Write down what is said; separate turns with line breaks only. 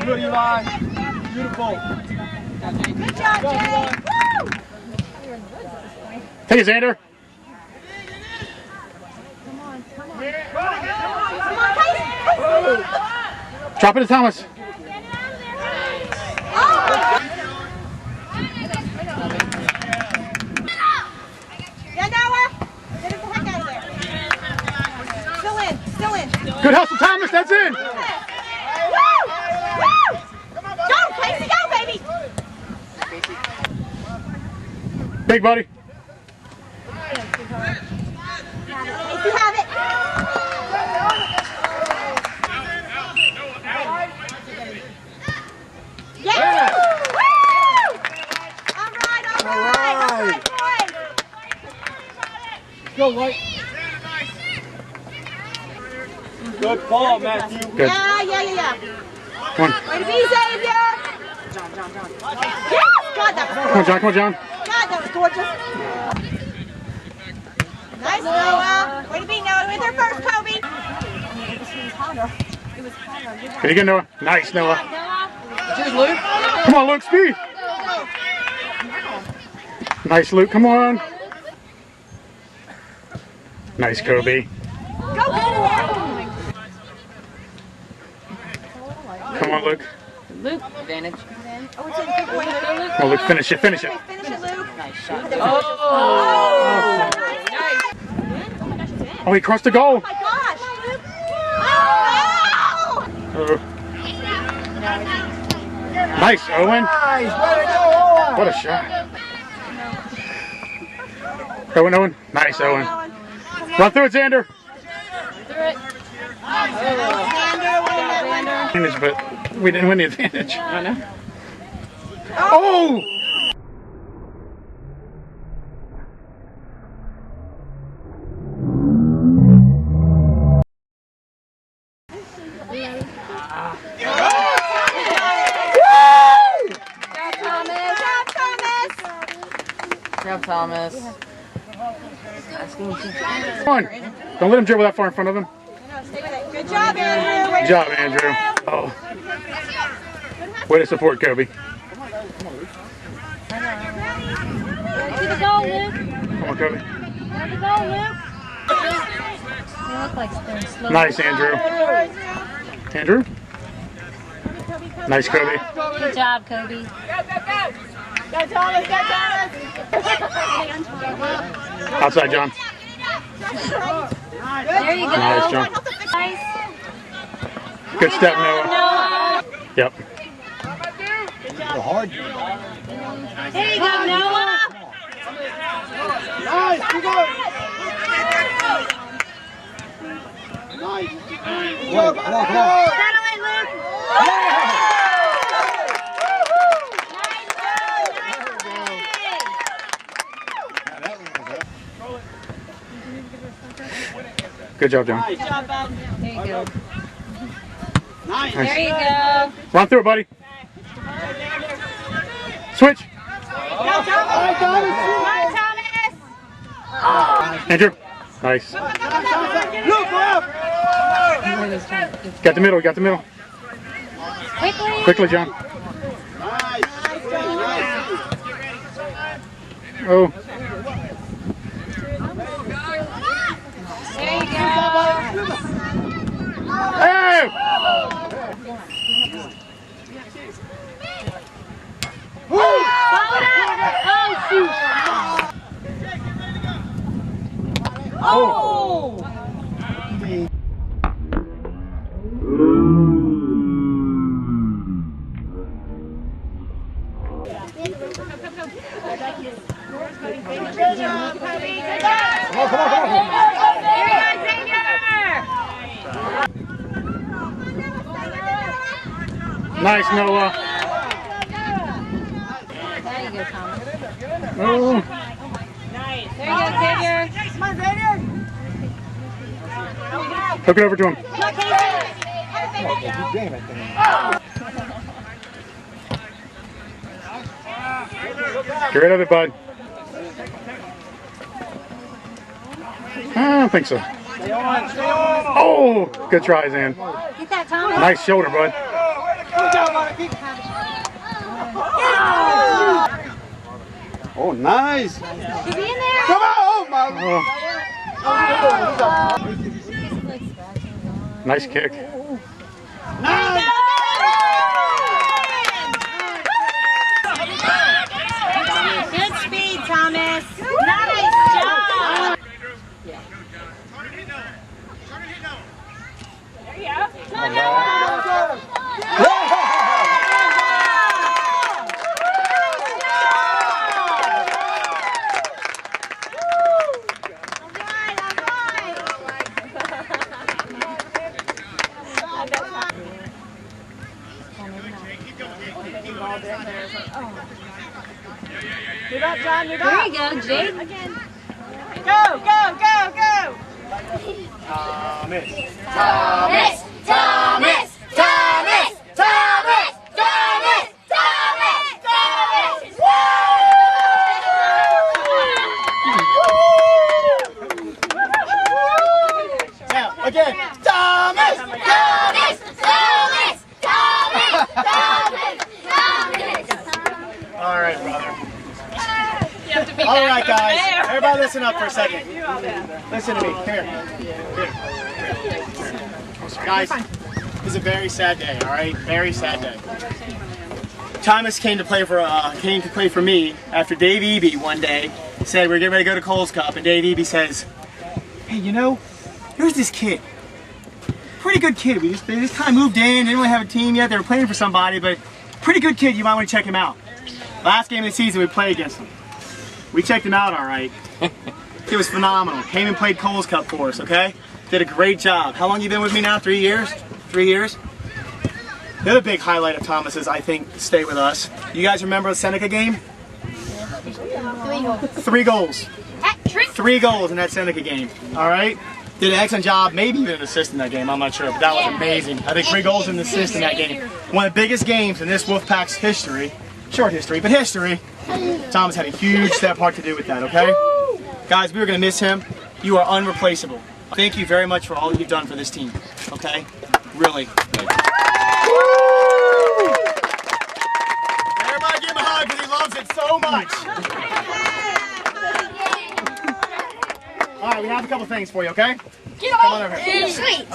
Good, Eli. Beautiful.
Good job, Jay. Woo!
Take it, Xander.
Come on, come on. Come on, Tyson.
Drop it to Thomas.
Yeah, Noah. Get it the heck out of there. Still in, still in.
Good hustle, Thomas. That's in.
Woo! Woo! Go, Casey, go, baby.
Big buddy.
If you have it. Yeah! Woo! All right, boys.
Go, White. Good ball, Matthew.
Good.
Yeah.
Come on.
Way to be, Xavier. Yes! God, that was
Come on, John. Come on, John.
God, that was gorgeous. Nice, Noah. Way to be, Noah. With her first, Kobe.
There you go, Noah. Nice, Noah.
Cheers, Luke.
Come on, Luke. Speed. Nice, Luke. Come on. Nice, Kobe.
Go,
Come on, Luke.
Luke, advantage.
Oh, it's in. Good boy, Luke.
Come on, Luke. Finish it. Finish it.
Finish it, Luke.
Nice shot.
Oh!
Oh, he crossed the goal.
Oh, my gosh. Oh,
Nice, Owen.
Nice. Way to go, Owen.
What a shot. Owen. Nice, Owen. Run through it, Xander. Advantage, but we didn't win the advantage.
I know.
Oh!
Grab Thomas.
Come on. Don't let him dribble that far in front of him.
good job, Andrew.
Good job, Andrew. Oh. Way to support Kobe.
To the goal, Luke.
Come on, Kobe.
To the goal, Luke.
They look like they're slow.
Nice, Andrew. Andrew? Nice, Kobe.
Good job, Kobe.
Go, Thomas. Go, Thomas.
Outside, John.
There you go.
Nice, John.
Nice.
Good step, Noah.
Noah.
Yep.
Hard.
There you go, Noah.
Nice. Good go. Nice. Come on.
Settle in, Luke.
Good job, John.
Good job, bud.
There you go.
Nice.
There you go.
Run through it, buddy. Switch.
Go, Thomas. Go, Thomas.
Andrew. Nice.
Look up.
Got the middle. Got the middle.
Quickly.
Quickly, John.
Nice.
Oh.
There you go.
Hey!
Oh, shoot. Oh!
Nice, Noah.
There you go, Thomas.
Oh.
There you go, Xavier.
Come on, Xavier.
Hook it over to him.
Come on, Casey.
Get rid of it, bud. I don't think so.
Stay on.
Oh, good try, Zan.
Get that, Thomas.
Nice shoulder, bud.
Oh, nice.
Is he in there?
Come on. Oh, my.
Nice kick.
Nice.
Good speed, Thomas. Nice job. Move up, John, move
There
up.
you go, Jake.
Go, go, go, go.
Thomas.
Thomas, Thomas, Thomas, Thomas, Thomas, Thomas, Thomas.
Now, again. Thomas.
Thomas, Thomas, Thomas, Thomas, Thomas.
All right, brother. All right, guys. Everybody listen up for a second. Listen to me. Here. Guys, this is a very sad day, all right? Very sad day. Thomas came to play for me after Dave Eby one day said we're getting ready to go to Coles Cup, and Dave Eby says, "Hey, you know, here's this kid. Pretty good kid. They just kind of moved in. They didn't really have a team yet. They were playing for somebody, but pretty good kid. You might want to check him out." Last game of the season, we played against him. We checked him out all right. He was phenomenal. Came and played Coles Cup for us, okay? Did a great job. How long you been with me now? 3 years? 3 years? The other big highlight of Thomas is, I think, stay with us. You guys remember the Seneca game? 3 goals. 3 goals in that Seneca game, all right? Did an excellent job, maybe even an assist in that game, I'm not sure, but that was amazing. I think 3 goals and an assist in that game. One of the biggest games in this Wolfpack's history. Short history, but history. Thomas had a huge step part to do with that, okay? Guys, we were going to miss him. You are unreplaceable. Thank you very much for all you've done for this team, okay? Really. Everybody give him a hug because he loves it so much. All right, we have a couple things for you, okay? Come on over here.
Sweet.